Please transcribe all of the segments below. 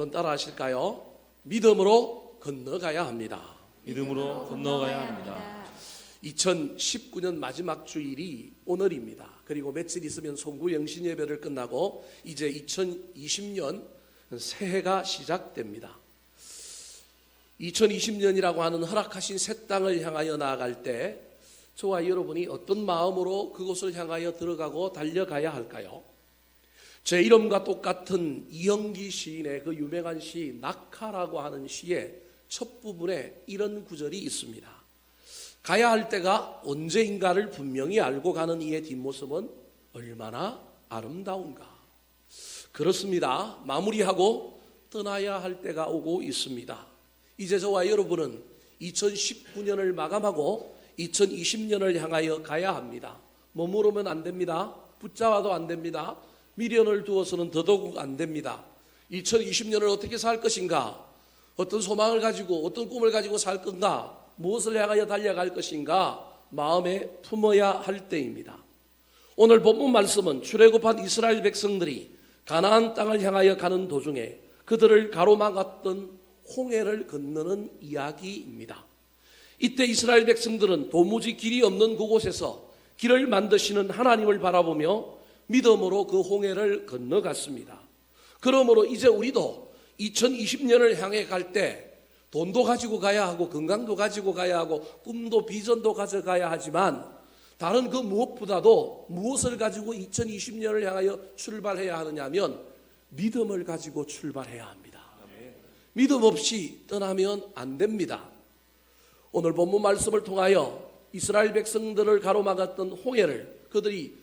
따라 하실까요? 믿음으로 건너가야 합니다. 믿음으로 건너가야 합니다. 2019년 마지막 주일이 오늘입니다. 그리고 며칠 있으면 송구 영신 예배를 끝나고 이제 2020년 새해가 시작됩니다. 2020년이라고 하는 허락하신 새 땅을 향하여 나아갈 때 저와 여러분이 어떤 마음으로 그곳을 향하여 들어가고 달려가야 할까요? 제 이름과 똑같은 이영기 시인의 그 유명한 시 낙하라고 하는 시의 첫 부분에 이런 구절이 있습니다. 가야 할 때가 언제인가를 분명히 알고 가는 이의 뒷모습은 얼마나 아름다운가. 그렇습니다. 마무리하고 떠나야 할 때가 오고 있습니다. 이제 저와 여러분은 2019년을 마감하고 2020년을 향하여 가야 합니다. 머무르면 안 됩니다. 붙잡아도 안 됩니다. 미련을 두어서는 더더욱 안 됩니다. 2020년을 어떻게 살 것인가? 어떤 소망을 가지고 어떤 꿈을 가지고 살 건가? 무엇을 향하여 달려갈 것인가? 마음에 품어야 할 때입니다. 오늘 본문 말씀은 출애굽한 이스라엘 백성들이 가나안 땅을 향하여 가는 도중에 그들을 가로막았던 홍해를 건너는 이야기입니다. 이때 이스라엘 백성들은 도무지 길이 없는 그곳에서 길을 만드시는 하나님을 바라보며 믿음으로 그 홍해를 건너갔습니다. 그러므로 이제 우리도 2020년을 향해 갈 때 돈도 가지고 가야 하고 건강도 가지고 가야 하고 꿈도 비전도 가져가야 하지만 다른 그 무엇보다도 무엇을 가지고 2020년을 향하여 출발해야 하느냐 하면 믿음을 가지고 출발해야 합니다. 믿음 없이 떠나면 안 됩니다. 오늘 본문 말씀을 통하여 이스라엘 백성들을 가로막았던 홍해를 그들이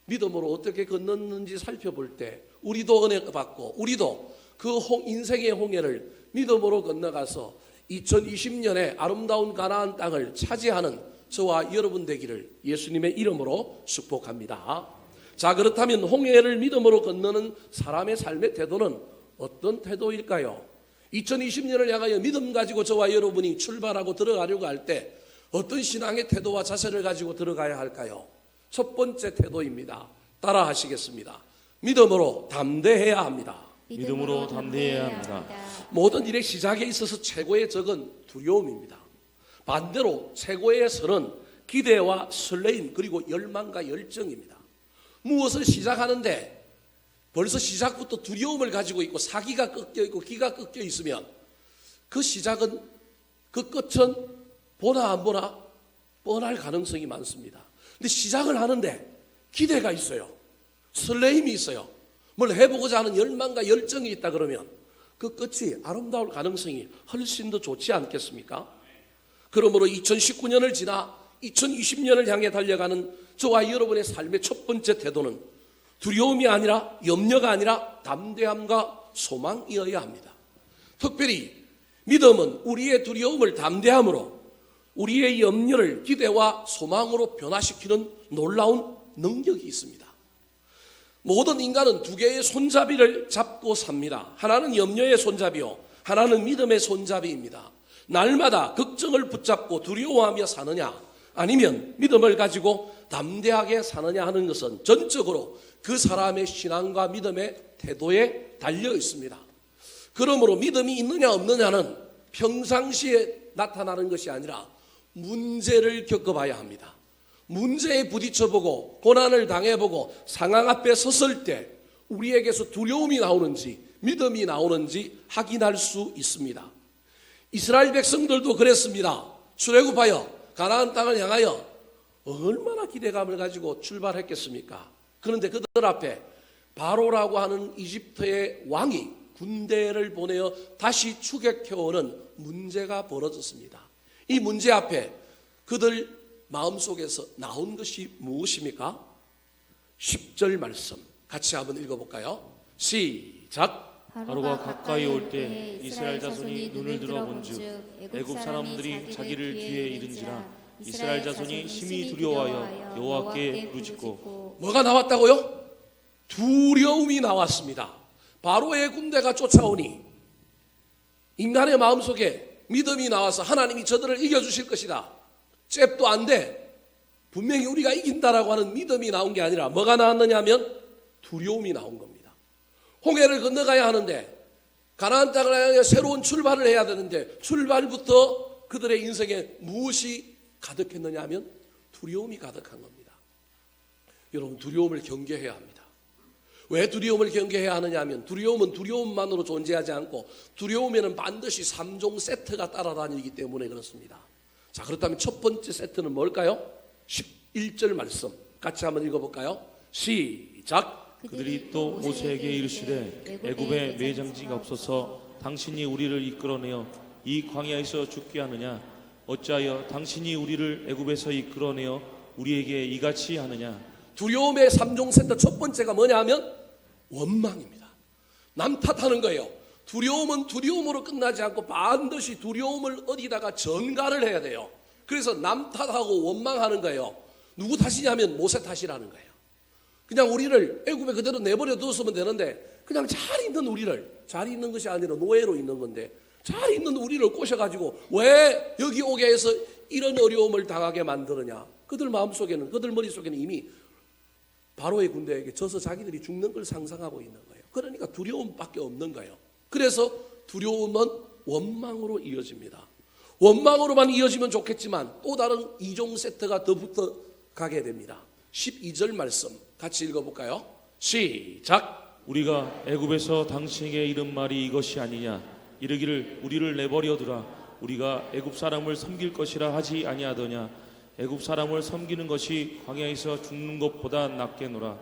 믿음으로 어떻게 건넜는지 살펴볼 때 우리도 은혜 받고 우리도 그 인생의 홍해를 믿음으로 건너가서 2020년에 아름다운 가나안 땅을 차지하는 저와 여러분 되기를 예수님의 이름으로 축복합니다. 자, 그렇다면 홍해를 믿음으로 건너는 사람의 삶의 태도는 어떤 태도일까요? 2020년을 향하여 믿음 가지고 저와 여러분이 출발하고 들어가려고 할 때 어떤 신앙의 태도와 자세를 가지고 들어가야 할까요? 첫 번째 태도입니다. 따라 하시겠습니다. 믿음으로 담대해야 합니다. 믿음으로 담대해야 합니다. 모든 일의 시작에 있어서 최고의 적은 두려움입니다. 반대로 최고의 설은 기대와 설레임 그리고 열망과 열정입니다. 무엇을 시작하는데 벌써 시작부터 두려움을 가지고 있고 사기가 꺾여 있고 기가 꺾여 있으면 그 시작은 그 끝은 보나 안 보나 뻔할 가능성이 많습니다. 근데 시작을 하는데 기대가 있어요. 설레임이 있어요. 뭘 해보고자 하는 열망과 열정이 있다 그러면 그 끝이 아름다울 가능성이 훨씬 더 좋지 않겠습니까? 그러므로 2019년을 지나 2020년을 향해 달려가는 저와 여러분의 삶의 첫 번째 태도는 두려움이 아니라 염려가 아니라 담대함과 소망이어야 합니다. 특별히 믿음은 우리의 두려움을 담대함으로 우리의 염려를 기대와 소망으로 변화시키는 놀라운 능력이 있습니다. 모든 인간은 두 개의 손잡이를 잡고 삽니다. 하나는 염려의 손잡이요, 하나는 믿음의 손잡이입니다. 날마다 걱정을 붙잡고 두려워하며 사느냐 아니면 믿음을 가지고 담대하게 사느냐 하는 것은 전적으로 그 사람의 신앙과 믿음의 태도에 달려 있습니다. 그러므로 믿음이 있느냐 없느냐는 평상시에 나타나는 것이 아니라 문제를 겪어봐야 합니다. 문제에 부딪혀보고 고난을 당해보고 상황 앞에 섰을 때 우리에게서 두려움이 나오는지 믿음이 나오는지 확인할 수 있습니다. 이스라엘 백성들도 그랬습니다. 출애굽하여 가나안 땅을 향하여 얼마나 기대감을 가지고 출발했겠습니까? 그런데 그들 앞에 바로라고 하는 이집트의 왕이 군대를 보내어 다시 추격해오는 문제가 벌어졌습니다. 이 문제 앞에 그들 마음속에서 나온 것이 무엇입니까? 10절 말씀 같이 한번 읽어볼까요? 시작. 하루가 가까이 올 때 이스라엘 자손이 눈을 들어 본즉 애굽 사람들이 자기를 뒤에 이른지라 이스라엘 자손이 심히 두려워하여 여호와께 부르짖고. 뭐가 나왔다고요? 두려움이 나왔습니다. 바로의 군대가 쫓아오니 인간의 마음속에 믿음이 나와서 하나님이 저들을 이겨주실 것이다. 잽도 안 돼. 분명히 우리가 이긴다라고 하는 믿음이 나온 게 아니라 뭐가 나왔느냐 하면 두려움이 나온 겁니다. 홍해를 건너가야 하는데 가나안 땅을 향해 새로운 출발을 해야 되는데 출발부터 그들의 인생에 무엇이 가득했느냐 하면 두려움이 가득한 겁니다. 여러분, 두려움을 경계해야 합니다. 왜 두려움을 경계해야 하느냐 하면 두려움은 두려움만으로 존재하지 않고 두려움에는 반드시 3종 세트가 따라다니기 때문에 그렇습니다. 자, 그렇다면 첫 번째 세트는 뭘까요? 11절 말씀 같이 한번 읽어볼까요? 시작. 그들이 또 모세에게 이르시되 애굽에 매장지가 없어서 당신이 우리를 이끌어내어 이 광야에서 죽게 하느냐? 어찌하여 당신이 우리를 애굽에서 이끌어내어 우리에게 이같이 하느냐? 두려움의 3종 세트 첫 번째가 뭐냐 하면 원망입니다. 남 탓하는 거예요. 두려움은 두려움으로 끝나지 않고 반드시 두려움을 어디다가 전가를 해야 돼요. 그래서 남 탓하고 원망하는 거예요. 누구 탓이냐면 모세 탓이라는 거예요. 그냥 우리를 애굽에 그대로 내버려 두었으면 되는데 그냥 잘 있는 우리를, 잘 있는 것이 아니라 노예로 있는 건데 잘 있는 우리를 꼬셔가지고 왜 여기 오게 해서 이런 어려움을 당하게 만드느냐. 그들 마음속에는, 그들 머릿속에는 이미 바로의 군대에게 져서 자기들이 죽는 걸 상상하고 있는 거예요. 그러니까 두려움밖에 없는 거예요. 그래서 두려움은 원망으로 이어집니다. 원망으로만 이어지면 좋겠지만 또 다른 2종 세트가 더 붙어 가게 됩니다. 12절 말씀 같이 읽어볼까요? 시작. 우리가 애굽에서 당신에게 이른 말이 이것이 아니냐? 이르기를 우리를 내버려 두라. 우리가 애굽 사람을 섬길 것이라 하지 아니하더냐? 애굽 사람을 섬기는 것이 광야에서 죽는 것보다 낫겠노라.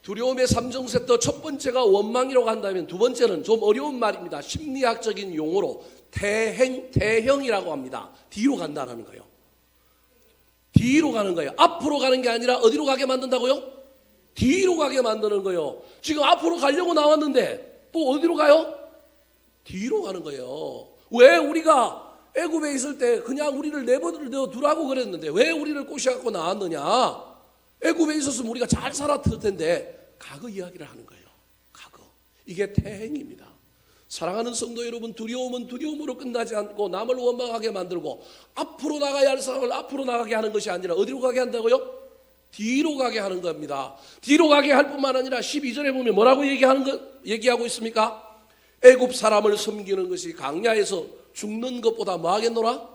두려움의 3종 세트 첫 번째가 원망이라고 한다면 두 번째는 좀 어려운 말입니다. 심리학적인 용어로 대형이라고 합니다. 뒤로 간다는 거예요. 뒤로 가는 거예요. 앞으로 가는 게 아니라 어디로 가게 만든다고요? 뒤로 가게 만드는 거예요. 지금 앞으로 가려고 나왔는데 또 어디로 가요? 뒤로 가는 거예요. 왜 우리가 애굽에 있을 때 그냥 우리를 내버려 두라고 그랬는데 왜 우리를 꼬셔갖고 나왔느냐? 애굽에 있었으면 우리가 잘 살았을 텐데 과거 이야기를 하는 거예요. 과거. 이게 태행입니다. 사랑하는 성도 여러분, 두려움은 두려움으로 끝나지 않고 남을 원망하게 만들고 앞으로 나가야 할 사람을 앞으로 나가게 하는 것이 아니라 어디로 가게 한다고요? 뒤로 가게 하는 겁니다. 뒤로 가게 할 뿐만 아니라 12절에 보면 뭐라고 얘기하고 있습니까? 애굽 사람을 섬기는 것이 광야에서 죽는 것보다 뭐 하겠노라?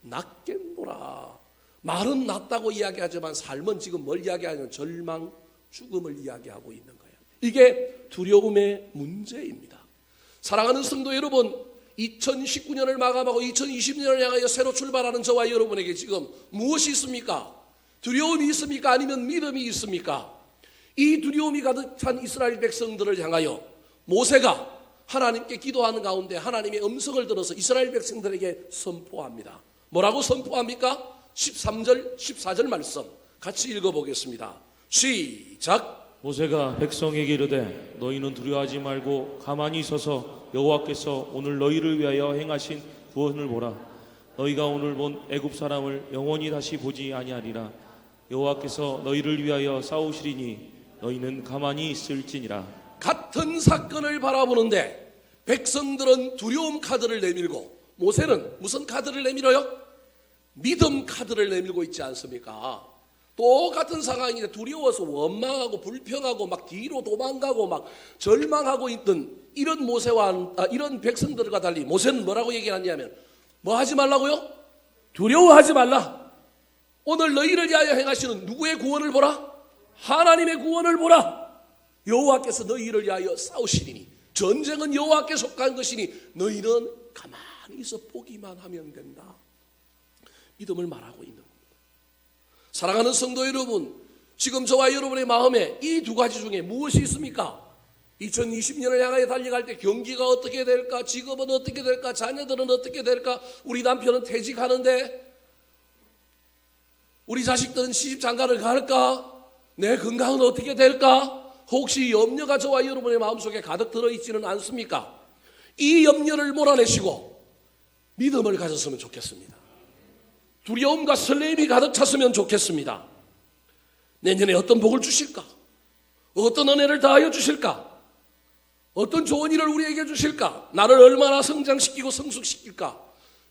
낫겠노라. 말은 낫다고 이야기하지만 삶은 지금 뭘 이야기하냐면 절망, 죽음을 이야기하고 있는 거예요. 이게 두려움의 문제입니다. 사랑하는 성도 여러분, 2019년을 마감하고 2020년을 향하여 새로 출발하는 저와 여러분에게 지금 무엇이 있습니까? 두려움이 있습니까? 아니면 믿음이 있습니까? 이 두려움이 가득 찬 이스라엘 백성들을 향하여 모세가 하나님께 기도하는 가운데 하나님의 음성을 들어서 이스라엘 백성들에게 선포합니다. 뭐라고 선포합니까? 13절, 14절 말씀 같이 읽어보겠습니다. 시작. 모세가 백성에게 이르되 너희는 두려워하지 말고 가만히 있어서 여호와께서 오늘 너희를 위하여 행하신 구원을 보라. 너희가 오늘 본 애굽 사람을 영원히 다시 보지 아니하리라. 여호와께서 너희를 위하여 싸우시리니 너희는 가만히 있을지니라. 같은 사건을 바라보는데 백성들은 두려움 카드를 내밀고 모세는 무슨 카드를 내밀어요? 믿음 카드를 내밀고 있지 않습니까? 똑같은 상황인데 두려워서 원망하고 불평하고 막 뒤로 도망가고 막 절망하고 있던 이런 모세와 이런 백성들과 달리 모세는 뭐라고 얘기하냐면 뭐 하지 말라고요? 두려워하지 말라. 오늘 너희를 위하여 행하시는 누구의 구원을 보라? 하나님의 구원을 보라. 여호와께서 너희를 위하여 싸우시리니 전쟁은 여호와께 속한 것이니 너희는 가만히 있어 보기만 하면 된다. 믿음을 말하고 있는 겁니다. 사랑하는 성도 여러분, 지금 저와 여러분의 마음에 이 두 가지 중에 무엇이 있습니까? 2020년을 향하여 달려갈 때 경기가 어떻게 될까? 직업은 어떻게 될까? 자녀들은 어떻게 될까? 우리 남편은 퇴직하는데 우리 자식들은 시집 장가를 갈까? 내 건강은 어떻게 될까? 혹시 염려가 저와 여러분의 마음속에 가득 들어있지는 않습니까? 이 염려를 몰아내시고 믿음을 가졌으면 좋겠습니다. 두려움과 설렘이 가득 찼으면 좋겠습니다. 내년에 어떤 복을 주실까? 어떤 은혜를 다하여 주실까? 어떤 좋은 일을 우리에게 주실까? 나를 얼마나 성장시키고 성숙시킬까?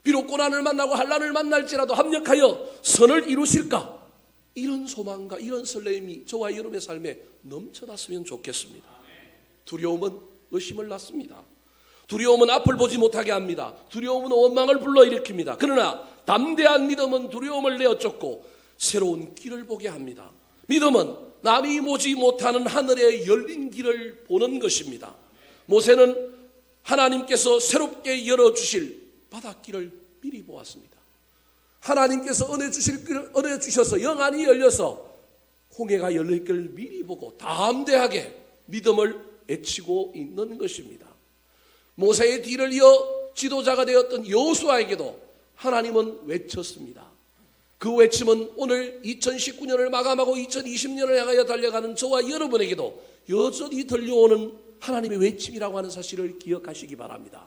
비록 고난을 만나고 환난을 만날지라도 합력하여 선을 이루실까? 이런 소망과 이런 설렘이 저와 여러분의 삶에 넘쳐났으면 좋겠습니다. 두려움은 의심을 낳습니다. 두려움은 앞을 보지 못하게 합니다. 두려움은 원망을 불러일으킵니다. 그러나 담대한 믿음은 두려움을 내어 쫓고 새로운 길을 보게 합니다. 믿음은 남이 보지 못하는 하늘의 열린 길을 보는 것입니다. 모세는 하나님께서 새롭게 열어주실 바닷길을 미리 보았습니다. 하나님께서 은혜 주셔서 영안이 열려서 홍해가 열릴 것을 미리 보고 담대하게 믿음을 외치고 있는 것입니다. 모세의 뒤를 이어 지도자가 되었던 여호수아에게도 하나님은 외쳤습니다. 그 외침은 오늘 2019년을 마감하고 2020년을 향하여 달려가는 저와 여러분에게도 여전히 들려오는 하나님의 외침이라고 하는 사실을 기억하시기 바랍니다.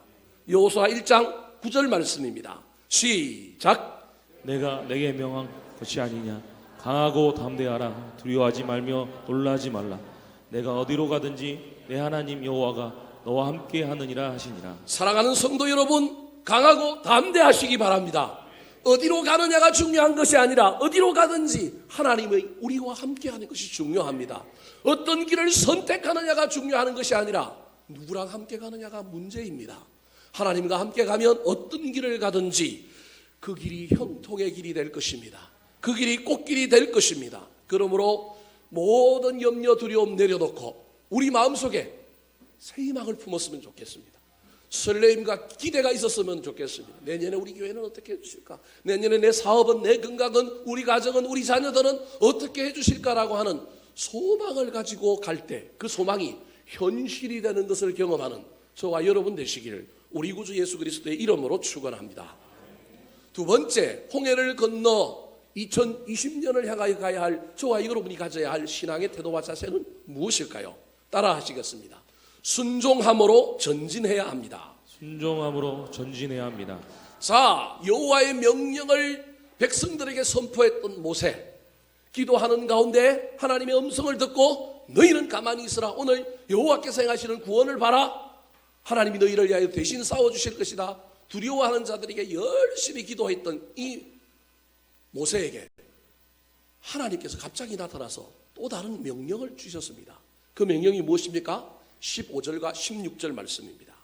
여호수아 1장 9절 말씀입니다. 시작. 내가 내게 명한 것이 아니냐. 강하고 담대하라. 두려워하지 말며 놀라지 말라. 내가 어디로 가든지 내 하나님 여호와가 너와 함께 하느니라 하시니라. 사랑하는 성도 여러분, 강하고 담대하시기 바랍니다. 어디로 가느냐가 중요한 것이 아니라 어디로 가든지 하나님의 우리와 함께하는 것이 중요합니다. 어떤 길을 선택하느냐가 중요한 것이 아니라 누구랑 함께 가느냐가 문제입니다. 하나님과 함께 가면 어떤 길을 가든지 그 길이 형통의 길이 될 것입니다. 그 길이 꽃길이 될 것입니다. 그러므로 모든 염려 두려움 내려놓고 우리 마음속에 새 희망을 품었으면 좋겠습니다. 설레임과 기대가 있었으면 좋겠습니다. 내년에 우리 교회는 어떻게 해주실까? 내년에 내 사업은, 내 건강은, 우리 가정은, 우리 자녀들은 어떻게 해주실까라고 하는 소망을 가지고 갈 때 그 소망이 현실이 되는 것을 경험하는 저와 여러분 되시기를 우리 구주 예수 그리스도의 이름으로 축원합니다. 두 번째, 홍해를 건너 2020년을 향하여 가야 할 저와 여러분이 가져야 할 신앙의 태도와 자세는 무엇일까요? 따라 하시겠습니다. 순종함으로 전진해야 합니다. 순종함으로 전진해야 합니다. 자, 여호와의 명령을 백성들에게 선포했던 모세, 기도하는 가운데 하나님의 음성을 듣고 너희는 가만히 있으라. 오늘 여호와께서 행하시는 구원을 봐라. 하나님이 너희를 위하여 대신 싸워주실 것이다. 두려워하는 자들에게 열심히 기도했던 이 모세에게 하나님께서 갑자기 나타나서 또 다른 명령을 주셨습니다. 그 명령이 무엇입니까? 15절과 16절 말씀입니다.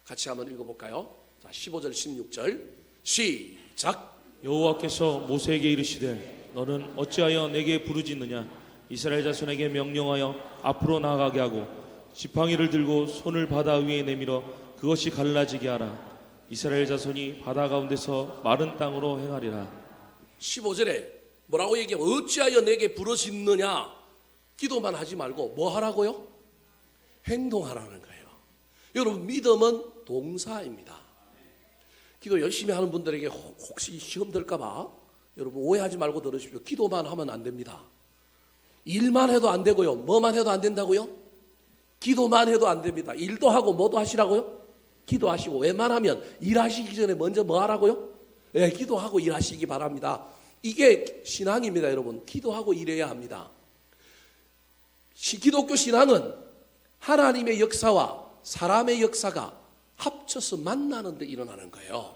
같이 한번 읽어볼까요? 자, 15절 16절 시작. 여호와께서 모세에게 이르시되 너는 어찌하여 내게 부르짖느냐. 이스라엘 자손에게 명령하여 앞으로 나아가게 하고 지팡이를 들고 손을 바다 위에 내밀어 그것이 갈라지게 하라. 이스라엘 자손이 바다 가운데서 마른 땅으로 행하리라. 15절에 뭐라고 얘기하면 어찌하여 내게 부르짖느냐. 기도만 하지 말고 뭐 하라고요? 행동하라는 거예요. 여러분, 믿음은 동사입니다. 기도 열심히 하는 분들에게 혹시 시험 들까봐 여러분 오해하지 말고 들으십시오. 기도만 하면 안 됩니다. 일만 해도 안 되고요. 뭐만 해도 안 된다고요? 기도만 해도 안 됩니다. 일도 하고 뭐도 하시라고요? 기도하시고. 웬만하면 일하시기 전에 먼저 뭐 하라고요? 네, 기도하고 일하시기 바랍니다. 이게 신앙입니다, 여러분. 기도하고 일해야 합니다. 기독교 신앙은 하나님의 역사와 사람의 역사가 합쳐서 만나는 데 일어나는 거예요.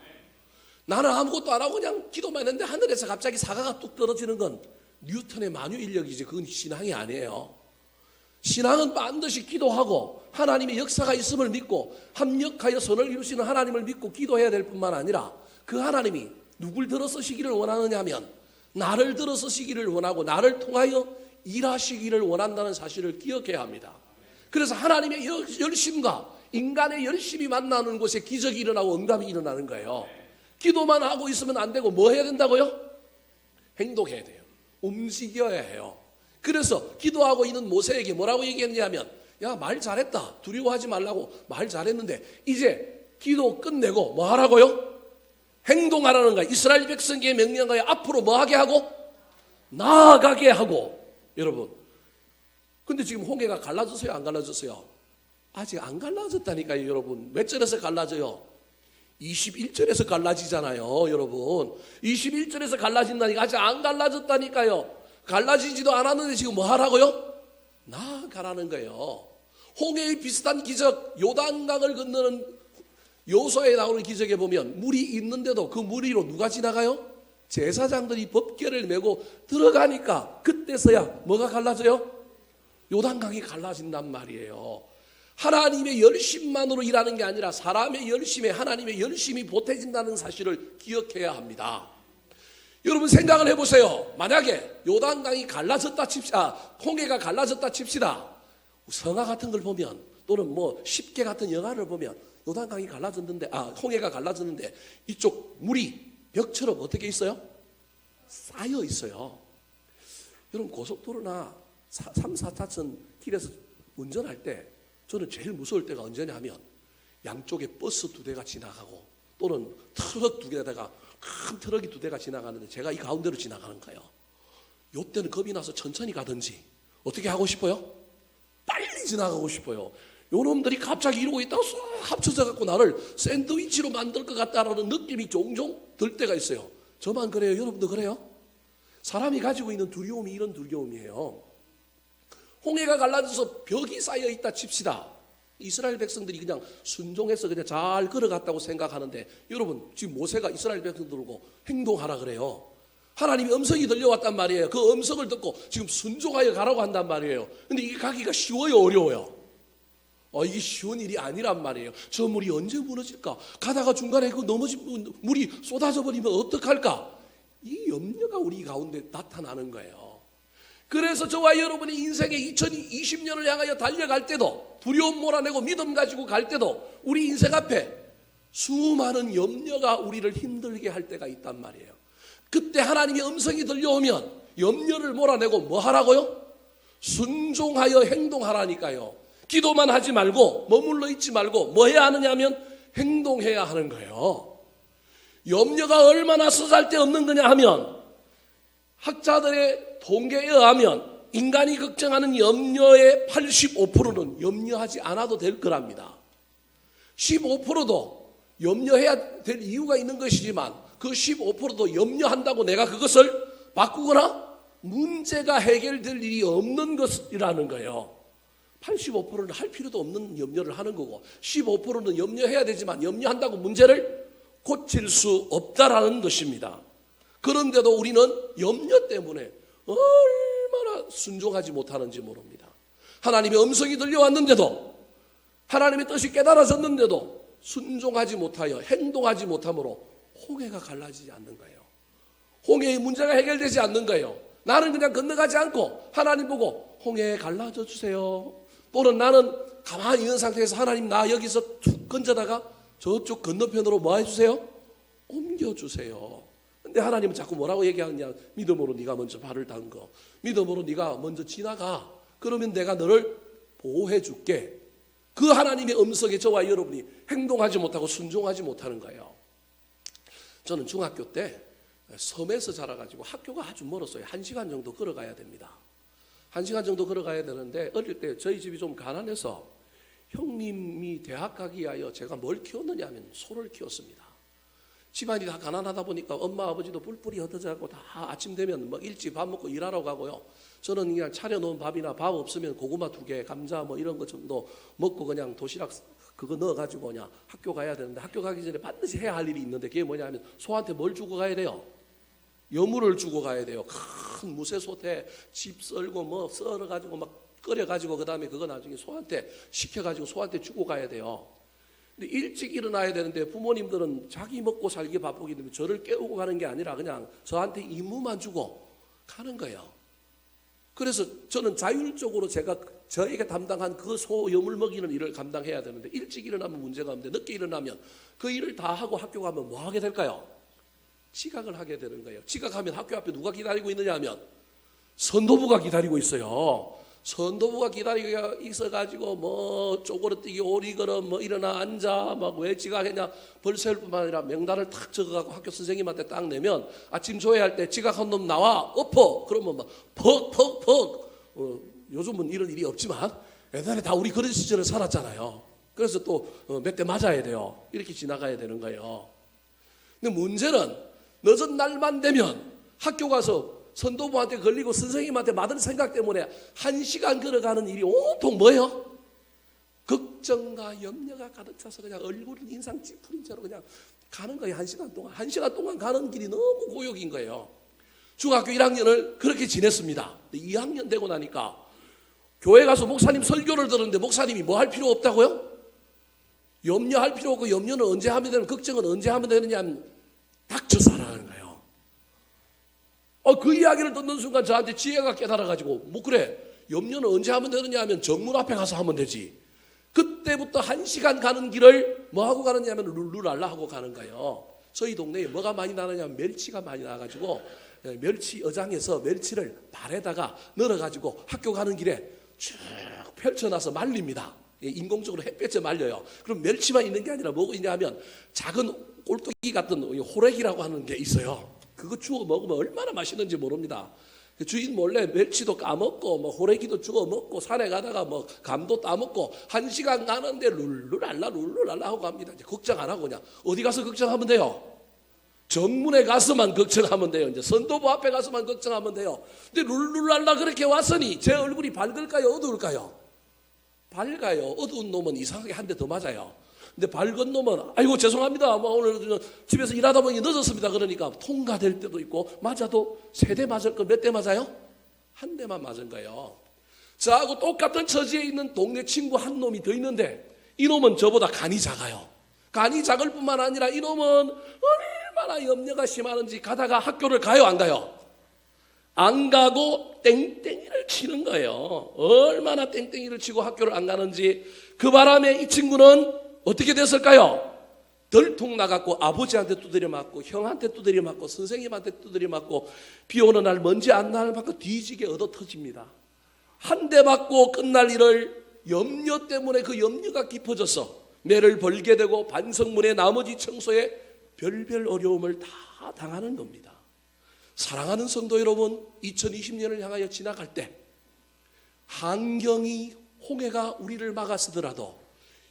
나는 아무것도 안 하고 그냥 기도만 했는데 하늘에서 갑자기 사과가 뚝 떨어지는 건 뉴턴의 만유인력이지 그건 신앙이 아니에요. 신앙은 반드시 기도하고 하나님의 역사가 있음을 믿고 합력하여 선을 이루시는 하나님을 믿고 기도해야 될 뿐만 아니라 그 하나님이 누굴 들어 쓰시기를 원하느냐 하면 나를 들어 쓰시기를 원하고 나를 통하여 일하시기를 원한다는 사실을 기억해야 합니다. 그래서 하나님의 열심과 인간의 열심이 만나는 곳에 기적이 일어나고 응답이 일어나는 거예요. 기도만 하고 있으면 안 되고 뭐 해야 된다고요? 행동해야 돼요. 움직여야 해요. 그래서 기도하고 있는 모세에게 뭐라고 얘기했냐면 야, 말 잘했다. 두려워하지 말라고 말 잘했는데 이제 기도 끝내고 뭐 하라고요? 행동하라는 거예요. 이스라엘 백성에게 명령한 거예요. 앞으로 뭐 하게 하고? 나아가게 하고. 여러분, 근데 지금 홍해가 갈라졌어요? 안 갈라졌어요? 아직 안 갈라졌다니까요, 여러분. 몇 절에서 갈라져요? 21절에서 갈라지잖아요, 여러분. 21절에서 갈라진다니까 아직 안 갈라졌다니까요. 갈라지지도 않았는데 지금 뭐 하라고요? 나아가라는 거예요. 홍해의 비슷한 기적, 요단강을 건너는 여호수아에 나오는 기적에 보면 물이 있는데도 그 물 위로 누가 지나가요? 제사장들이 법궤를 메고 들어가니까 그때서야 뭐가 갈라져요? 요단강이 갈라진단 말이에요. 하나님의 열심만으로 일하는 게 아니라 사람의 열심에 하나님의 열심이 보태진다는 사실을 기억해야 합니다. 여러분 생각을 해보세요. 만약에 요단강이 갈라졌다 칩시다. 홍해가 갈라졌다 칩시다. 성화 같은 걸 보면 또는 뭐 10개 같은 영화를 보면 요단강이 갈라졌는데 홍해가 갈라졌는데 이쪽 물이 벽처럼 어떻게 있어요? 쌓여 있어요. 여러분 고속도로나 3, 4차선 길에서 운전할 때 저는 제일 무서울 때가 언제냐 하면 양쪽에 버스 2대가 지나가고 또는 트럭 2개다가 큰 트럭이 2대가 지나가는데 제가 이 가운데로 지나가는 거예요. 요때는 겁이 나서 천천히 가든지 어떻게 하고 싶어요? 빨리 지나가고 싶어요. 요놈들이 갑자기 이러고 있다가 쏙 합쳐져 갖고 나를 샌드위치로 만들 것 같다라는 느낌이 종종 들 때가 있어요. 저만 그래요? 여러분도 그래요? 사람이 가지고 있는 두려움이 이런 두려움이에요. 홍해가 갈라져서 벽이 쌓여 있다 칩시다. 이스라엘 백성들이 그냥 순종해서 그냥 잘 걸어갔다고 생각하는데 여러분 지금 모세가 이스라엘 백성들 들고 행동하라 그래요. 하나님의 음성이 들려왔단 말이에요. 그 음성을 듣고 지금 순종하여 가라고 한단 말이에요. 근데 이게 가기가 쉬워요, 어려워요? 이게 쉬운 일이 아니란 말이에요. 저 물이 언제 무너질까? 가다가 중간에 그 넘어진 물이 쏟아져 버리면 어떡할까? 이 염려가 우리 가운데 나타나는 거예요. 그래서 저와 여러분이 인생의 2020년을 향하여 달려갈 때도 두려움 몰아내고 믿음 가지고 갈 때도 우리 인생 앞에 수많은 염려가 우리를 힘들게 할 때가 있단 말이에요. 그때 하나님의 음성이 들려오면 염려를 몰아내고 뭐 하라고요? 순종하여 행동하라니까요. 기도만 하지 말고 머물러 있지 말고 뭐 해야 하느냐 하면 행동해야 하는 거예요. 염려가 얼마나 쓰잘데없는 거냐 하면 학자들의 통계에 의하면 인간이 걱정하는 염려의 85%는 염려하지 않아도 될 거랍니다. 15%도 염려해야 될 이유가 있는 것이지만 그 15%도 염려한다고 내가 그것을 바꾸거나 문제가 해결될 일이 없는 것이라는 거예요. 85%는 할 필요도 없는 염려를 하는 거고 15%는 염려해야 되지만 염려한다고 문제를 고칠 수 없다라는 것입니다. 그런데도 우리는 염려 때문에 얼마나 순종하지 못하는지 모릅니다. 하나님의 음성이 들려왔는데도 하나님의 뜻이 깨달아졌는데도 순종하지 못하여 행동하지 못함으로 홍해가 갈라지지 않는 거예요. 홍해의 문제가 해결되지 않는 거예요. 나는 그냥 건너가지 않고 하나님 보고 홍해에 갈라져 주세요. 또는 나는 가만히 있는 상태에서 하나님 나 여기서 툭 건져다가 저쪽 건너편으로 뭐 해주세요? 옮겨주세요. 근데 하나님은 자꾸 뭐라고 얘기하느냐? 믿음으로 네가 먼저 발을 담궈. 믿음으로 네가 먼저 지나가. 그러면 내가 너를 보호해 줄게. 그 하나님의 음성에 저와 여러분이 행동하지 못하고 순종하지 못하는 거예요. 저는 중학교 때 섬에서 자라가지고 학교가 아주 멀었어요. 1시간 정도 걸어가야 됩니다. 1시간 정도 걸어가야 되는데 어릴 때 저희 집이 좀 가난해서 형님이 대학 가기 위하여 제가 뭘 키웠느냐 하면 소를 키웠습니다. 집안이 다 가난하다 보니까 엄마 아버지도 뿔뿔이 흩어져갖고 다 아침 되면 뭐 일찍 밥 먹고 일하러 가고요. 저는 그냥 차려놓은 밥이나 밥 없으면 고구마 2개, 감자 뭐 이런 것 정도 먹고 그냥 도시락 그거 넣어가지고 그냥 학교 가야 되는데 학교 가기 전에 반드시 해야 할 일이 있는데 그게 뭐냐 하면 소한테 뭘 주고 가야 돼요? 여물을 주고 가야 돼요. 큰 무쇠솥에 집 썰고 뭐 썰어가지고 막 끓여가지고 그 다음에 그거 나중에 소한테 시켜가지고 소한테 주고 가야 돼요. 근데 일찍 일어나야 되는데 부모님들은 자기 먹고 살기 바쁘기 때문에 저를 깨우고 가는 게 아니라 그냥 저한테 임무만 주고 가는 거예요. 그래서 저는 자율적으로 제가 저에게 담당한 그 소 여물 먹이는 일을 감당해야 되는데 일찍 일어나면 문제가 없는데 늦게 일어나면 그 일을 다 하고 학교 가면 뭐 하게 될까요? 지각을 하게 되는 거예요. 지각하면 학교 앞에 누가 기다리고 있느냐 하면 선도부가 기다리고 있어요. 선도부가 기다리고 있어가지고 뭐 쪼그러뜨기 오리걸음 뭐 일어나 앉아 막 왜 지각했냐 벌새일 뿐만 아니라 명단을 탁 적어갖고 학교 선생님한테 딱 내면 아침 조회할 때 지각한 놈 나와 엎어 그러면 막 퍽퍽퍽 요즘은 이런 일이 없지만 옛날에 다 우리 그런 시절을 살았잖아요. 그래서 또 몇 대 맞아야 돼요. 이렇게 지나가야 되는 거예요. 근데 문제는 늦은 날만 되면 학교 가서 선도부한테 걸리고 선생님한테 받을 생각 때문에 1시간 걸어가는 일이 온통 뭐예요? 걱정과 염려가 가득 차서 그냥 얼굴은 인상 찌푸린 채로 그냥 가는 거예요. 1시간 동안. 1시간 동안 가는 길이 너무 고역인 거예요. 중학교 1학년을 그렇게 지냈습니다. 2학년 되고 나니까 교회 가서 목사님 설교를 들었는데 목사님이 뭐 할 필요 없다고요? 염려할 필요 없고 염려는 언제 하면 되는, 걱정은 언제 하면 되느냐 하면 닥쳐서 하라는 거예요. 그 이야기를 듣는 순간 저한테 지혜가 깨달아가지고 뭐 그래 염려는 언제 하면 되느냐 하면 정문 앞에 가서 하면 되지. 그때부터 1시간 가는 길을 뭐 하고 가느냐 하면 룰루랄라 하고 가는 거예요. 저희 동네에 뭐가 많이 나느냐 하면 멸치가 많이 나가지고 멸치 어장에서 멸치를 발에다가 널어가지고 학교 가는 길에 쭉 펼쳐놔서 말립니다. 인공적으로 햇볕에 말려요. 그럼 멸치만 있는 게 아니라 뭐가 있냐 하면 작은 꼴뚜기 같은 호래기라고 하는 게 있어요. 그거 주워 먹으면 얼마나 맛있는지 모릅니다. 주인 몰래 멸치도 까먹고 뭐 호래기도 주워 먹고 산에 가다가 뭐 감도 따먹고 1시간 가는데 룰루랄라 하고 갑니다. 이제 걱정 안 하고 그냥 어디 가서 걱정하면 돼요? 정문에 가서만 걱정하면 돼요. 이제 선도부 앞에 가서만 걱정하면 돼요. 근데 룰루랄라 그렇게 왔으니 제 얼굴이 밝을까요? 어두울까요? 밝아요. 어두운 놈은 이상하게 한 대 더 맞아요. 근데 밝은 놈은 아이고 죄송합니다. 뭐 오늘 집에서 일하다 보니 늦었습니다. 그러니까 통과될 때도 있고 맞아도 3대 맞을 거 몇 대 맞아요? 1대만 맞은 거예요. 저하고 똑같은 처지에 있는 동네 친구 한 놈이 더 있는데 이 놈은 저보다 간이 작아요. 간이 작을 뿐만 아니라 이 놈은 얼마나 염려가 심하는지 가다가 학교를 가요 안 가요? 안 가고 땡땡이를 치는 거예요. 얼마나 땡땡이를 치고 학교를 안 가는지. 그 바람에 이 친구는 어떻게 됐을까요? 덜통 나갔고 아버지한테 두드려 맞고 형한테 두드려 맞고 선생님한테 두드려 맞고 비 오는 날 먼지 안 나는 만큼 뒤지게 얻어 터집니다. 한 대 맞고 끝날 일을 염려 때문에 그 염려가 깊어져서 매를 벌게 되고 반성문에 나머지 청소에 별별 어려움을 다 당하는 겁니다. 사랑하는 성도 여러분, 2020년을 향하여 지나갈 때 환경이 홍해가 우리를 막아서더라도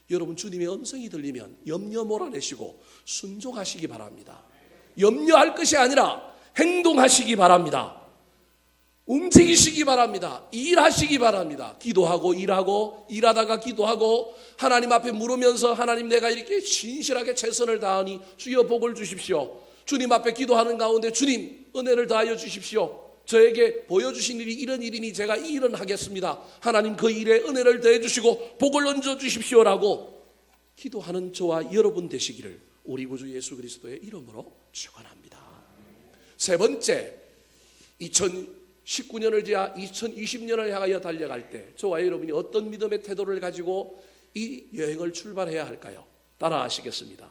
여러분 주님의 음성이 들리면 염려 몰아내시고 순종하시기 바랍니다. 염려할 것이 아니라 행동하시기 바랍니다. 움직이시기 바랍니다. 일하시기 바랍니다. 기도하고 일하고 일하다가 기도하고 하나님 앞에 물으면서 하나님 내가 이렇게 신실하게 최선을 다하니 주여 복을 주십시오. 주님 앞에 기도하는 가운데 주님 은혜를 다하여 주십시오. 저에게 보여주신 일이 이런 일이니 제가 이 일은 하겠습니다. 하나님 그 일에 은혜를 더해 주시고 복을 얹어 주십시오라고 기도하는 저와 여러분 되시기를 우리 구주 예수 그리스도의 이름으로 축원합니다. 세 번째, 2019년을 지나 2020년을 향하여 달려갈 때 저와 여러분이 어떤 믿음의 태도를 가지고 이 여행을 출발해야 할까요? 따라 하시겠습니다.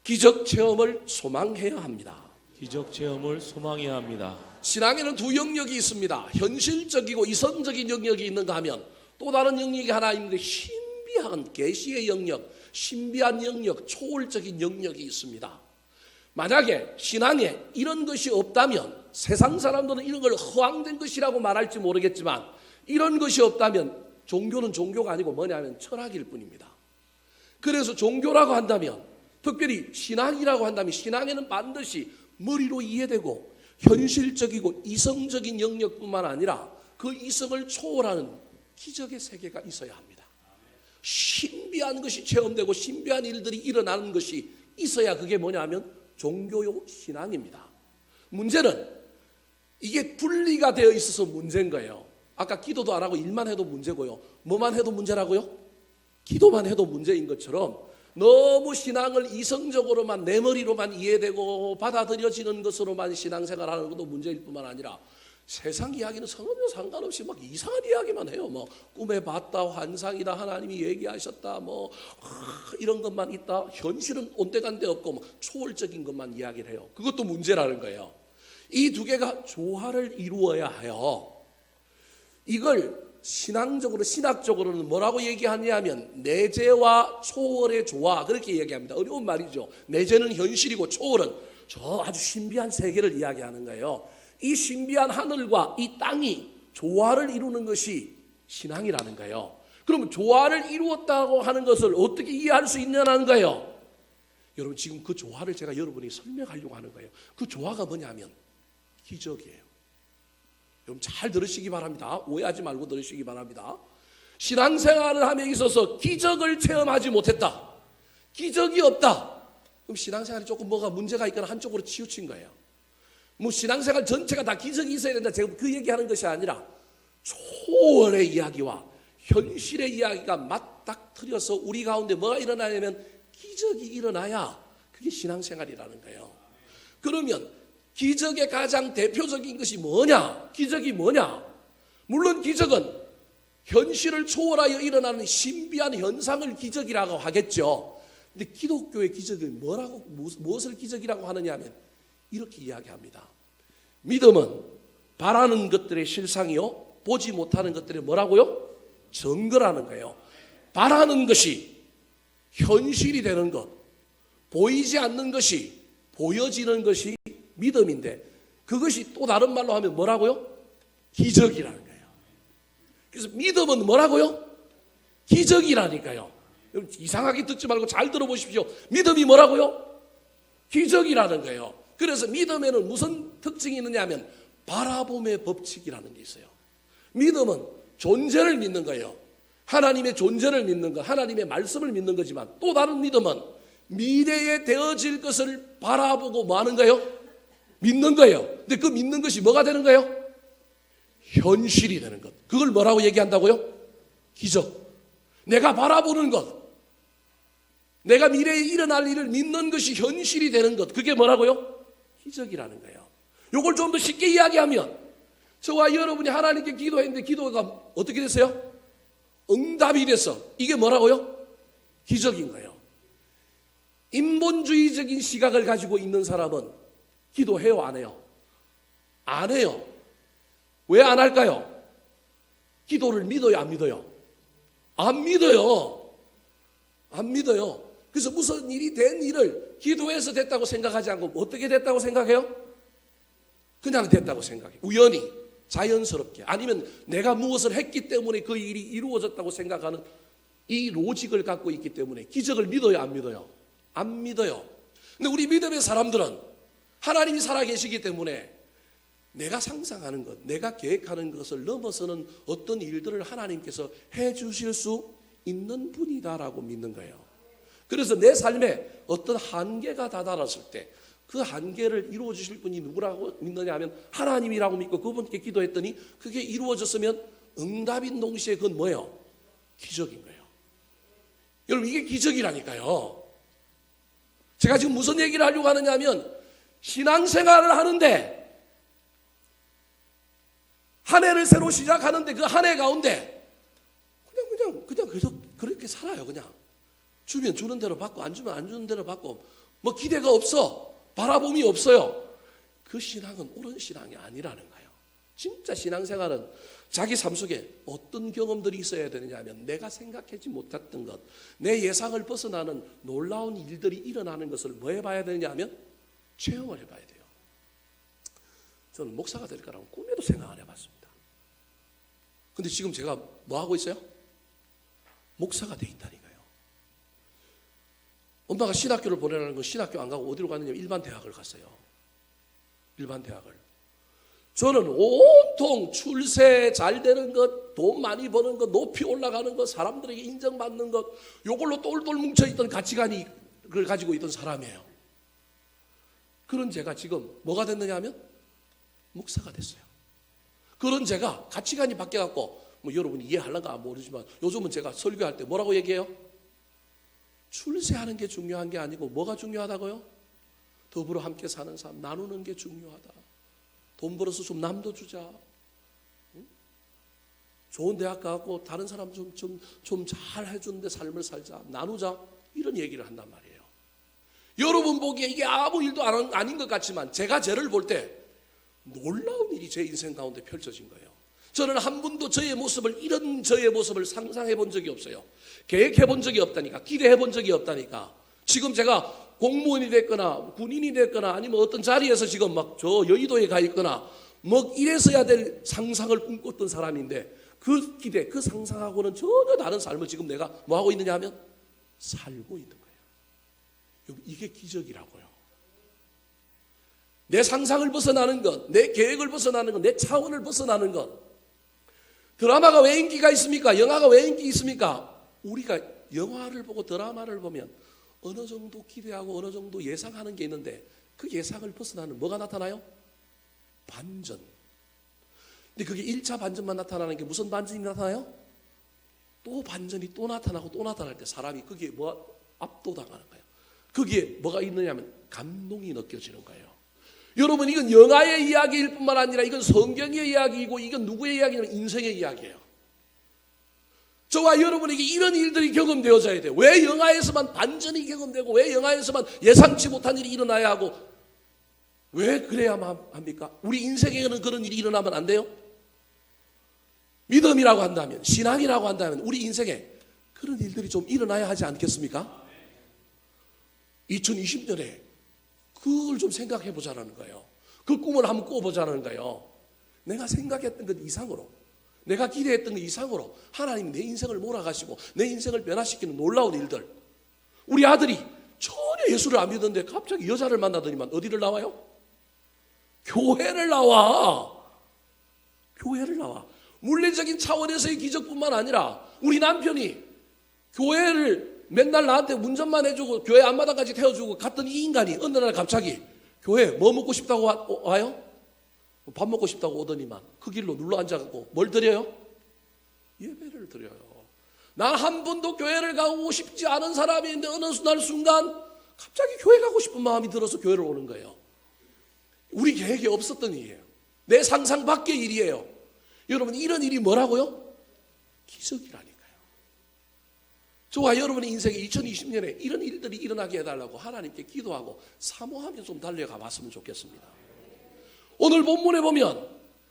기적 체험을 소망해야 합니다. 기적 체험을 소망해야 합니다. 신앙에는 두 영역이 있습니다. 현실적이고 이성적인 영역이 있는가 하면 또 다른 영역이 하나 있는데 신비한 계시의 영역, 신비한 영역, 초월적인 영역이 있습니다. 만약에 신앙에 이런 것이 없다면 세상 사람들은 이런 걸 허황된 것이라고 말할지 모르겠지만 이런 것이 없다면 종교는 종교가 아니고 뭐냐면 철학일 뿐입니다. 그래서 종교라고 한다면 특별히 신앙이라고 한다면 신앙에는 반드시 머리로 이해되고 현실적이고 이성적인 영역뿐만 아니라 그 이성을 초월하는 기적의 세계가 있어야 합니다. 신비한 것이 체험되고 신비한 일들이 일어나는 것이 있어야 그게 뭐냐면 종교요 신앙입니다. 문제는 이게 분리가 되어 있어서 문제인 거예요. 아까 기도도 안 하고 일만 해도 문제고요. 뭐만 해도 문제라고요? 기도만 해도 문제인 것처럼 너무 신앙을 이성적으로만 내 머리로만 이해되고 받아들여지는 것으로만 신앙생활하는 것도 문제일 뿐만 아니라 세상 이야기는 전혀 상관없이 막 이상한 이야기만 해요. 뭐 꿈에 봤다, 환상이다, 하나님이 얘기하셨다, 뭐 이런 것만 있다. 현실은 온데간데 없고 뭐 초월적인 것만 이야기를 해요. 그것도 문제라는 거예요. 이 두 개가 조화를 이루어야 해요. 이걸 신앙적으로 신학적으로는 뭐라고 얘기하냐면 내재와 초월의 조화 그렇게 얘기합니다. 어려운 말이죠. 내재는 현실이고 초월은 저 아주 신비한 세계를 이야기하는 거예요. 이 신비한 하늘과 이 땅이 조화를 이루는 것이 신앙이라는 거예요. 그럼 조화를 이루었다고 하는 것을 어떻게 이해할 수 있냐는 거예요. 여러분 지금 그 조화를 제가 여러분이 설명하려고 하는 거예요. 그 조화가 뭐냐면 기적이에요. 여러분 잘 들으시기 바랍니다. 오해하지 말고 들으시기 바랍니다. 신앙생활을 함에 있어서 기적을 체험하지 못했다. 기적이 없다. 그럼 신앙생활이 조금 뭐가 문제가 있거나 한쪽으로 치우친 거예요. 뭐 신앙생활 전체가 다 기적이 있어야 된다. 제가 그 얘기하는 것이 아니라 초월의 이야기와 현실의 이야기가 맞닥뜨려서 우리 가운데 뭐가 일어나냐면 기적이 일어나야 그게 신앙생활이라는 거예요. 그러면 기적의 가장 대표적인 것이 뭐냐? 기적이 뭐냐? 물론 기적은 현실을 초월하여 일어나는 신비한 현상을 기적이라고 하겠죠. 근데 기독교의 기적은 무엇을 기적이라고 하느냐 하면 이렇게 이야기합니다. 믿음은 바라는 것들의 실상이요, 보지 못하는 것들의 뭐라고요? 증거라는 거예요. 바라는 것이 현실이 되는 것, 보이지 않는 것이 보여지는 것이 믿음인데, 그것이 또 다른 말로 하면 뭐라고요? 기적이라는 거예요. 그래서 믿음은 뭐라고요? 기적이라니까요. 이상하게 듣지 말고 잘 들어보십시오. 믿음이 뭐라고요? 기적이라는 거예요. 그래서 믿음에는 무슨 특징이 있느냐 하면 바라봄의 법칙이라는 게 있어요. 믿음은 존재를 믿는 거예요. 하나님의 존재를 믿는 것, 하나님의 말씀을 믿는 거지만, 또 다른 믿음은 미래에 되어질 것을 바라보고 뭐 하는 거예요? 믿는 거예요. 근데 그 믿는 것이 뭐가 되는 거예요? 현실이 되는 것. 그걸 뭐라고 얘기한다고요? 기적. 내가 바라보는 것, 내가 미래에 일어날 일을 믿는 것이 현실이 되는 것, 그게 뭐라고요? 기적이라는 거예요. 이걸 좀 더 쉽게 이야기하면, 저와 여러분이 하나님께 기도했는데 기도가 어떻게 됐어요? 응답이 됐어. 이게 뭐라고요? 기적인 거예요. 인본주의적인 시각을 가지고 있는 사람은 기도해요, 안 해요? 안 해요. 왜 안 할까요? 기도를 믿어요, 안 믿어요? 안 믿어요. 안 믿어요. 그래서 무슨 일이 된 일을 기도해서 됐다고 생각하지 않고 어떻게 됐다고 생각해요? 그냥 됐다고 생각해요. 우연히, 자연스럽게. 아니면 내가 무엇을 했기 때문에 그 일이 이루어졌다고 생각하는 이 로직을 갖고 있기 때문에 기적을 믿어요, 안 믿어요? 안 믿어요. 근데 우리 믿음의 사람들은 하나님이 살아계시기 때문에 내가 상상하는 것, 내가 계획하는 것을 넘어서는 어떤 일들을 하나님께서 해 주실 수 있는 분이다라고 믿는 거예요. 그래서 내 삶에 어떤 한계가 다다랐을 때 그 한계를 이루어 주실 분이 누구라고 믿느냐 하면 하나님이라고 믿고 그분께 기도했더니 그게 이루어졌으면 응답인 동시에 그건 뭐예요? 기적인 거예요. 여러분, 이게 기적이라니까요. 제가 지금 무슨 얘기를 하려고 하느냐 하면, 신앙생활을 하는데 한 해를 새로 시작하는데 그 한 해 가운데 그냥 계속 그렇게 살아요. 그냥 주면 주는 대로 받고 안 주면 안 주는 대로 받고, 뭐 기대가 없어, 바라봄이 없어요. 그 신앙은 옳은 신앙이 아니라는 거예요. 진짜 신앙생활은 자기 삶 속에 어떤 경험들이 있어야 되느냐 하면, 내가 생각하지 못했던 것, 내 예상을 벗어나는 놀라운 일들이 일어나는 것을 뭐 해봐야 되느냐 하면 체험을 해봐야 돼요. 저는 목사가 될 거라고 꿈에도 생각 안 해봤습니다. 근데 지금 제가 뭐 하고 있어요? 목사가 돼 있다니까요. 엄마가 신학교를 보내라는 건 신학교 안 가고 어디로 갔느냐, 일반 대학을 갔어요. 일반 대학을. 저는 온통 출세 잘 되는 것, 돈 많이 버는 것, 높이 올라가는 것, 사람들에게 인정받는 것, 요걸로 똘똘 뭉쳐있던 가치관을 가지고 있던 사람이에요. 그런 제가 지금 뭐가 됐느냐 하면 목사가 됐어요. 그런 제가 가치관이 바뀌어갖고, 뭐 여러분이 이해하려나 모르지만 요즘은 제가 설교할 때 뭐라고 얘기해요? 출세하는 게 중요한 게 아니고 뭐가 중요하다고요? 더불어 함께 사는 삶, 나누는 게 중요하다. 돈 벌어서 좀 남도 주자. 응? 좋은 대학 가고 다른 사람 좀 잘 해주는데 삶을 살자. 나누자. 이런 얘기를 한단 말이에요. 여러분 보기에 이게 아무 일도 아닌 것 같지만 제가 쟤를 볼 때 놀라운 일이 제 인생 가운데 펼쳐진 거예요. 저는 한 번도 이런 저의 모습을 상상해 본 적이 없어요. 계획해 본 적이 없다니까. 기대해 본 적이 없다니까. 지금 제가 공무원이 됐거나 군인이 됐거나 아니면 어떤 자리에서 지금 막 저 여의도에 가 있거나 뭐 이래서야 될 상상을 꿈꿨던 사람인데, 그 기대, 그 상상하고는 전혀 다른 삶을 지금 내가 뭐 하고 있느냐 하면 살고 있는 거예요. 이게 기적이라고요. 내 상상을 벗어나는 것, 내 계획을 벗어나는 것, 내 차원을 벗어나는 것. 드라마가 왜 인기가 있습니까? 영화가 왜 인기 있습니까? 우리가 영화를 보고 드라마를 보면 어느 정도 기대하고 어느 정도 예상하는 게 있는데, 그 예상을 벗어나는 뭐가 나타나요? 반전. 근데 그게 1차 반전만 나타나는 게 무슨 반전이 나타나요? 또 반전이 또 나타나고 또 나타날 때 사람이 거기에 압도당하는 거예요. 거기에 뭐가 있느냐면 감동이 느껴지는 거예요. 여러분, 이건 영화의 이야기일 뿐만 아니라 이건 성경의 이야기이고 이건 누구의 이야기냐면 인생의 이야기예요. 저와 여러분에게 이런 일들이 경험되어져야 돼요. 왜 영화에서만 반전이 경험되고 왜 영화에서만 예상치 못한 일이 일어나야 하고 왜 그래야만 합니까? 우리 인생에는 그런 일이 일어나면 안 돼요? 믿음이라고 한다면, 신앙이라고 한다면 우리 인생에 그런 일들이 좀 일어나야 하지 않겠습니까? 2020년에 그걸 좀 생각해 보자는 거예요. 그 꿈을 한번 꿔보자는 거예요. 내가 생각했던 것 이상으로, 내가 기대했던 것 이상으로 하나님이 내 인생을 몰아가시고 내 인생을 변화시키는 놀라운 일들. 우리 아들이 전혀 예수를 안 믿었는데 갑자기 여자를 만나더니만 어디를 나와요? 교회를 나와. 교회를 나와. 물리적인 차원에서의 기적뿐만 아니라 우리 남편이 교회를 맨날 나한테 운전만 해주고 교회 앞마당까지 태워주고 갔던 이 인간이 어느 날 갑자기 교회 뭐 먹고 싶다고 와요? 밥 먹고 싶다고 오더니만 그 길로 눌러 앉아갖고 뭘 드려요? 예배를 드려요. 나 한 번도 교회를 가고 싶지 않은 사람인데 어느 순간 갑자기 교회 가고 싶은 마음이 들어서 교회를 오는 거예요. 우리 계획에 없었던 일이에요. 내 상상 밖의 일이에요. 여러분, 이런 일이 뭐라고요? 기적이라니까요. 저와 여러분의 인생에 2020년에 이런 일들이 일어나게 해달라고 하나님께 기도하고 사모하며 좀 달려가 봤으면 좋겠습니다. 오늘 본문에 보면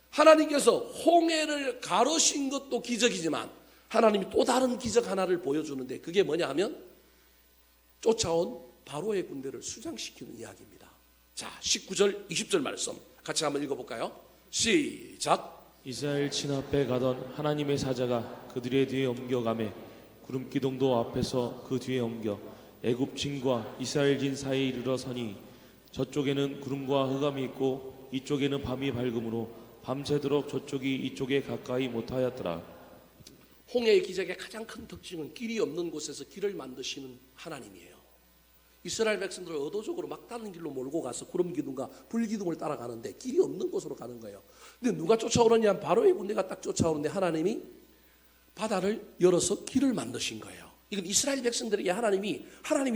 하나님께서 홍해를 가르신 것도 기적이지만 하나님이 또 다른 기적 하나를 보여주는데 그게 뭐냐 하면 쫓아온 바로의 군대를 수장시키는 이야기입니다. 자, 19절 20절 말씀 같이 한번 읽어볼까요? 시작. 이스라엘 진 앞에 가던 하나님의 사자가 그들의 뒤에 옮겨가매 구름 기둥도 앞에서 그 뒤에 옮겨 애굽 진과 이스라엘 진 사이에 이르러 서니 저쪽에는 구름과 흑암이 있고 이쪽에는 밤이 밝음으로 밤새도록 저쪽이 이쪽에 가까이 못하였더라. 홍해의 기적의 가장 큰 특징은 길이 없는 곳에서 길을 만드시는 하나님이에요. 이스라엘 백성들을 의도적으로 막 다른 길로 몰고 가서 구름 기둥과 불 기둥을 따라가는데 길이 없는 곳으로 가는 거예요. 근데 누가 쫓아오느냐? 바로의 군대가 딱 쫓아오는데 하나님이 바다를 열어서 길을 만드신 거예요. 이건 이스라엘 백성들에게 하나님이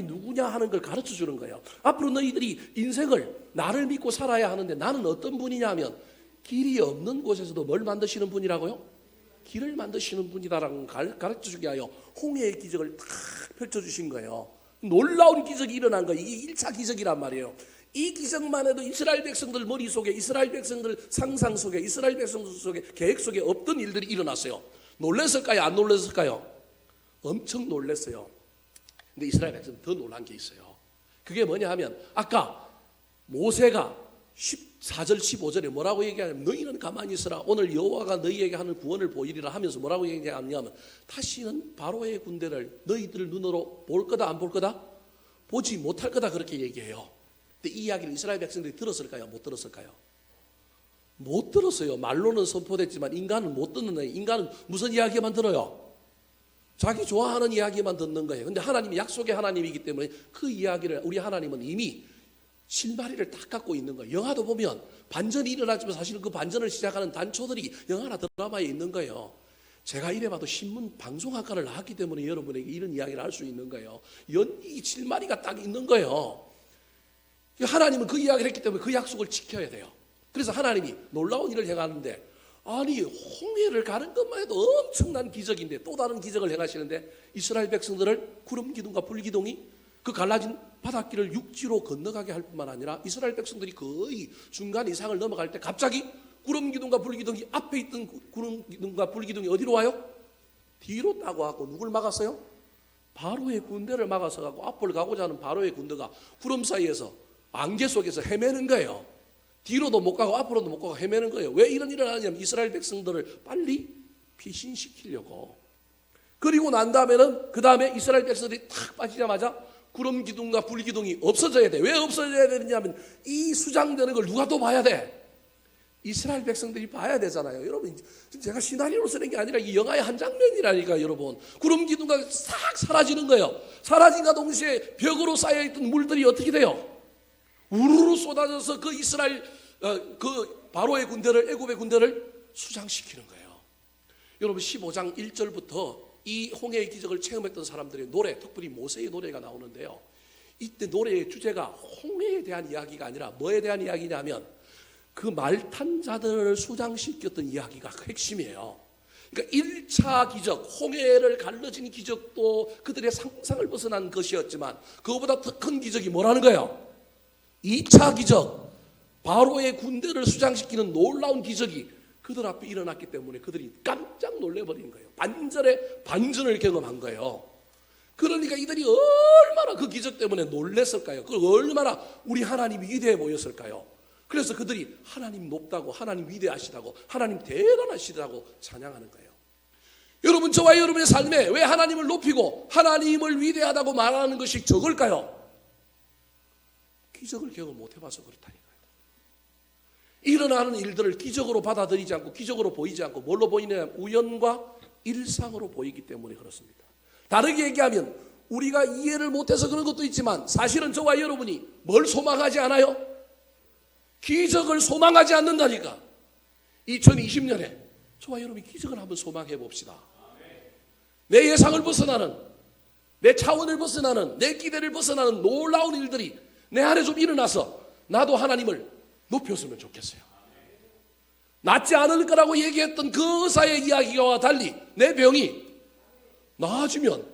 누구냐 하는 걸 가르쳐 주는 거예요. 앞으로 너희들이 인생을 나를 믿고 살아야 하는데 나는 어떤 분이냐 하면 길이 없는 곳에서도 뭘 만드시는 분이라고요? 길을 만드시는 분이다라는 걸 가르쳐 주게 하여 홍해의 기적을 탁 펼쳐주신 거예요. 놀라운 기적이 일어난 거예요. 이게 1차 기적이란 말이에요. 이 기적만 해도 이스라엘 백성들 머릿속에, 이스라엘 백성들 상상 속에, 이스라엘 백성들 속에, 계획 속에 없던 일들이 일어났어요. 놀랐을까요? 안 놀랐을까요? 엄청 놀랐어요. 근데 이스라엘 백성은 더 놀란 게 있어요. 그게 뭐냐 하면 아까 모세가 14절 15절에 뭐라고 얘기하냐면 너희는 가만히 있으라. 오늘 여호와가 너희에게 하는 구원을 보이리라 하면서 뭐라고 얘기하냐면 다시는 바로의 군대를 너희들 눈으로 볼 거다 안 볼 거다? 보지 못할 거다 그렇게 얘기해요. 근데 이 이야기를 이스라엘 백성들이 들었을까요? 못 들었을까요? 못 들었어요. 말로는 선포됐지만 인간은 못 듣는 거예요. 인간은 무슨 이야기만 들어요? 자기 좋아하는 이야기만 듣는 거예요. 근데 하나님이 약속의 하나님이기 때문에 그 이야기를 우리 하나님은 이미 실마리를 딱 갖고 있는 거예요. 영화도 보면 반전이 일어나지만 사실 그 반전을 시작하는 단초들이 영화나 드라마에 있는 거예요. 제가 이래봐도 신문 방송학과를 나왔기 때문에 여러분에게 이런 이야기를 할 수 있는 거예요. 이 실마리가 딱 있는 거예요. 하나님은 그 이야기를 했기 때문에 그 약속을 지켜야 돼요. 그래서 하나님이 놀라운 일을 행하는데 아니 홍해를 가는 것만 해도 엄청난 기적인데 또 다른 기적을 행하시는데 이스라엘 백성들을 구름 기둥과 불 기둥이 그 갈라진 바닷길을 육지로 건너가게 할 뿐만 아니라 이스라엘 백성들이 거의 중간 이상을 넘어갈 때 갑자기 구름 기둥과 불 기둥이 앞에 있던 구름 기둥과 불 기둥이 어디로 와요? 뒤로 따고 하고 누굴 막았어요? 바로의 군대를 막아서 가고 앞을 가고자 하는 바로의 군대가 구름 사이에서 안개 속에서 헤매는 거예요. 뒤로도 못 가고 앞으로도 못 가고 헤매는 거예요. 왜 이런 일을 하냐면 이스라엘 백성들을 빨리 피신시키려고. 그리고 난 다음에는 그 다음에 이스라엘 백성들이 탁 빠지자마자 구름 기둥과 불 기둥이 없어져야 돼. 왜 없어져야 되느냐면 이 수장되는 걸 누가 또 봐야 돼? 이스라엘 백성들이 봐야 되잖아요. 여러분 제가 시나리오로 쓰는 게 아니라 이 영화의 한 장면이라니까 여러분. 구름 기둥과 싹 사라지는 거예요. 사라진과 동시에 벽으로 쌓여있던 물들이 어떻게 돼요? 우르르 쏟아져서 그 이스라엘 그 바로의 군대를 애굽의 군대를 수장시키는 거예요. 여러분 15장 1절부터 이 홍해의 기적을 체험했던 사람들의 노래, 특별히 모세의 노래가 나오는데요. 이때 노래의 주제가 홍해에 대한 이야기가 아니라 뭐에 대한 이야기냐면 그 말 탄 자들을 수장시켰던 이야기가 그 핵심이에요. 그러니까 1차 기적, 홍해를 갈라진 기적도 그들의 상상을 벗어난 것이었지만 그거보다 더 큰 기적이 뭐라는 거예요? 2차 기적, 바로의 군대를 수장시키는 놀라운 기적이 그들 앞에 일어났기 때문에 그들이 깜짝 놀래버린 거예요. 반전의 반전을 경험한 거예요. 그러니까 이들이 얼마나 그 기적 때문에 놀랬을까요? 얼마나 우리 하나님이 위대해 보였을까요? 그래서 그들이 하나님 높다고, 하나님 위대하시다고, 하나님 대단하시다고 찬양하는 거예요. 여러분, 저와 여러분의 삶에 왜 하나님을 높이고 하나님을 위대하다고 말하는 것이 적을까요? 기적을 경험 못 해봐서 그렇다니까요. 일어나는 일들을 기적으로 받아들이지 않고 기적으로 보이지 않고 뭘로 보이느냐? 우연과 일상으로 보이기 때문에 그렇습니다. 다르게 얘기하면 우리가 이해를 못해서 그런 것도 있지만 사실은 저와 여러분이 뭘 소망하지 않아요? 기적을 소망하지 않는다니까. 2020년에 저와 여러분이 기적을 한번 소망해 봅시다. 내 예상을 벗어나는, 내 차원을 벗어나는, 내 기대를 벗어나는 놀라운 일들이 내 안에 좀 일어나서 나도 하나님을 높였으면 좋겠어요. 낫지 않을 거라고 얘기했던 그 의사의 이야기와 달리 내 병이 나아지면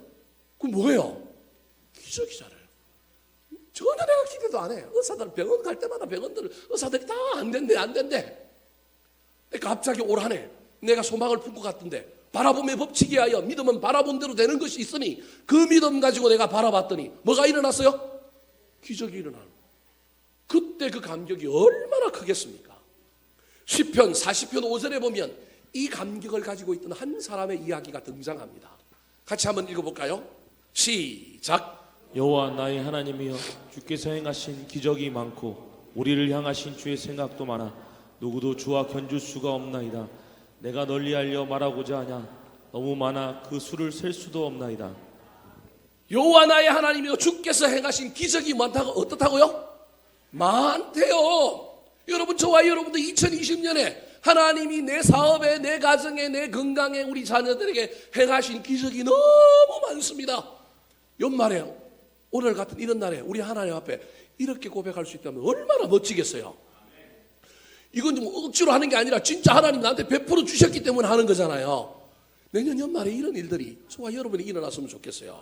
그건 뭐예요? 기적이잖아요. 전혀 내가 기대도 안 해. 의사들 병원 갈 때마다 병원들 의사들이 다 안 된대. 갑자기 올 한 해 내가 소망을 품고 갔던데 바라봄의 법칙에 하여 믿음은 바라본 대로 되는 것이 있으니 그 믿음 가지고 내가 바라봤더니 뭐가 일어났어요? 기적이 일어나는. 그때 그 감격이 얼마나 크겠습니까? 시편 40편 5절에 보면 이 감격을 가지고 있던 한 사람의 이야기가 등장합니다. 같이 한번 읽어볼까요? 시작. 여호와 나의 하나님이여, 주께서 행하신 기적이 많고 우리를 향하신 주의 생각도 많아 누구도 주와 견줄 수가 없나이다. 내가 널리 알려 말하고자 하냐? 너무 많아 그 수를 셀 수도 없나이다. 여호와 나의 하나님이여, 주께서 행하신 기적이 많다고 어떻다고요? 많대요. 여러분, 저와 여러분도 2020년에 하나님이 내 사업에, 내 가정에, 내 건강에, 우리 자녀들에게 행하신 기적이 너무 많습니다. 연말에 오늘 같은 이런 날에 우리 하나님 앞에 이렇게 고백할 수 있다면 얼마나 멋지겠어요. 이건 좀 억지로 하는 게 아니라 진짜 하나님 나한테 베풀어 주셨기 때문에 하는 거잖아요. 내년 연말에 이런 일들이 저와 여러분이 일어났으면 좋겠어요.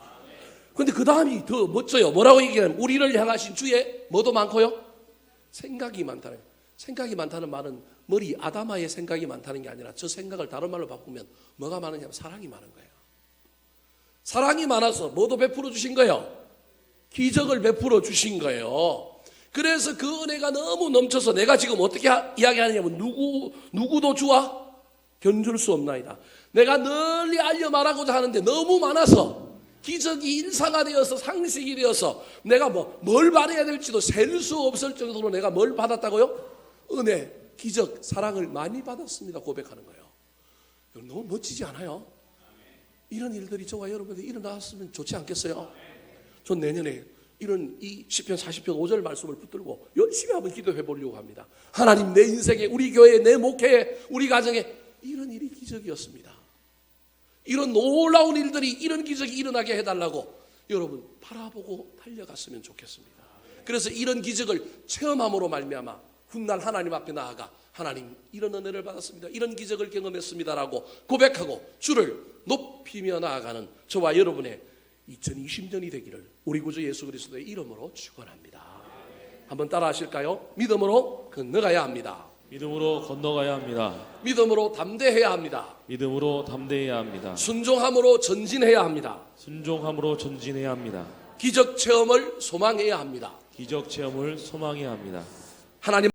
그런데 그 다음이 더 멋져요. 뭐라고 얘기하면 우리를 향하신 주의 뭐도 많고요? 생각이 많다는 거예요. 생각이 많다는 말은 머리 아다마의 생각이 많다는 게 아니라 저 생각을 다른 말로 바꾸면 뭐가 많으냐면 사랑이 많은 거예요. 사랑이 많아서 뭐도 베풀어 주신 거예요? 기적을 베풀어 주신 거예요. 그래서 그 은혜가 너무 넘쳐서 내가 지금 어떻게 이야기하느냐면 누구도 주와 견줄 수 없나이다. 내가 널리 알려 말하고자 하는데 너무 많아서 기적이 일상화되어서 상식이 되어서 내가 뭘 받아야 될지도 셀 수 없을 정도로 내가 뭘 받았다고요? 은혜, 기적, 사랑을 많이 받았습니다. 고백하는 거예요. 너무 멋지지 않아요? 이런 일들이 저와 여러분들이 일어났으면 좋지 않겠어요? 전 내년에 이런 이 시편 40편 5절 말씀을 붙들고 열심히 한번 기도해 보려고 합니다. 하나님, 내 인생에, 우리 교회에, 내 목회에, 우리 가정에 이런 일이 기적이었습니다. 이런 놀라운 일들이, 이런 기적이 일어나게 해달라고 여러분 바라보고 달려갔으면 좋겠습니다. 그래서 이런 기적을 체험함으로 말미암아 훗날 하나님 앞에 나아가 하나님, 이런 은혜를 받았습니다, 이런 기적을 경험했습니다라고 고백하고 주를 높이며 나아가는 저와 여러분의 2020년이 되기를 우리 구주 예수 그리스도의 이름으로 축원합니다. 한번 따라 하실까요? 믿음으로 건너가야 합니다. 믿음으로 건너가야 합니다. 믿음으로 담대해야 합니다. 믿음으로 담대해야 합니다. 순종함으로 전진해야 합니다. 순종함으로 전진해야 합니다. 기적 체험을 소망해야 합니다. 기적 체험을 소망해야 합니다. 하나님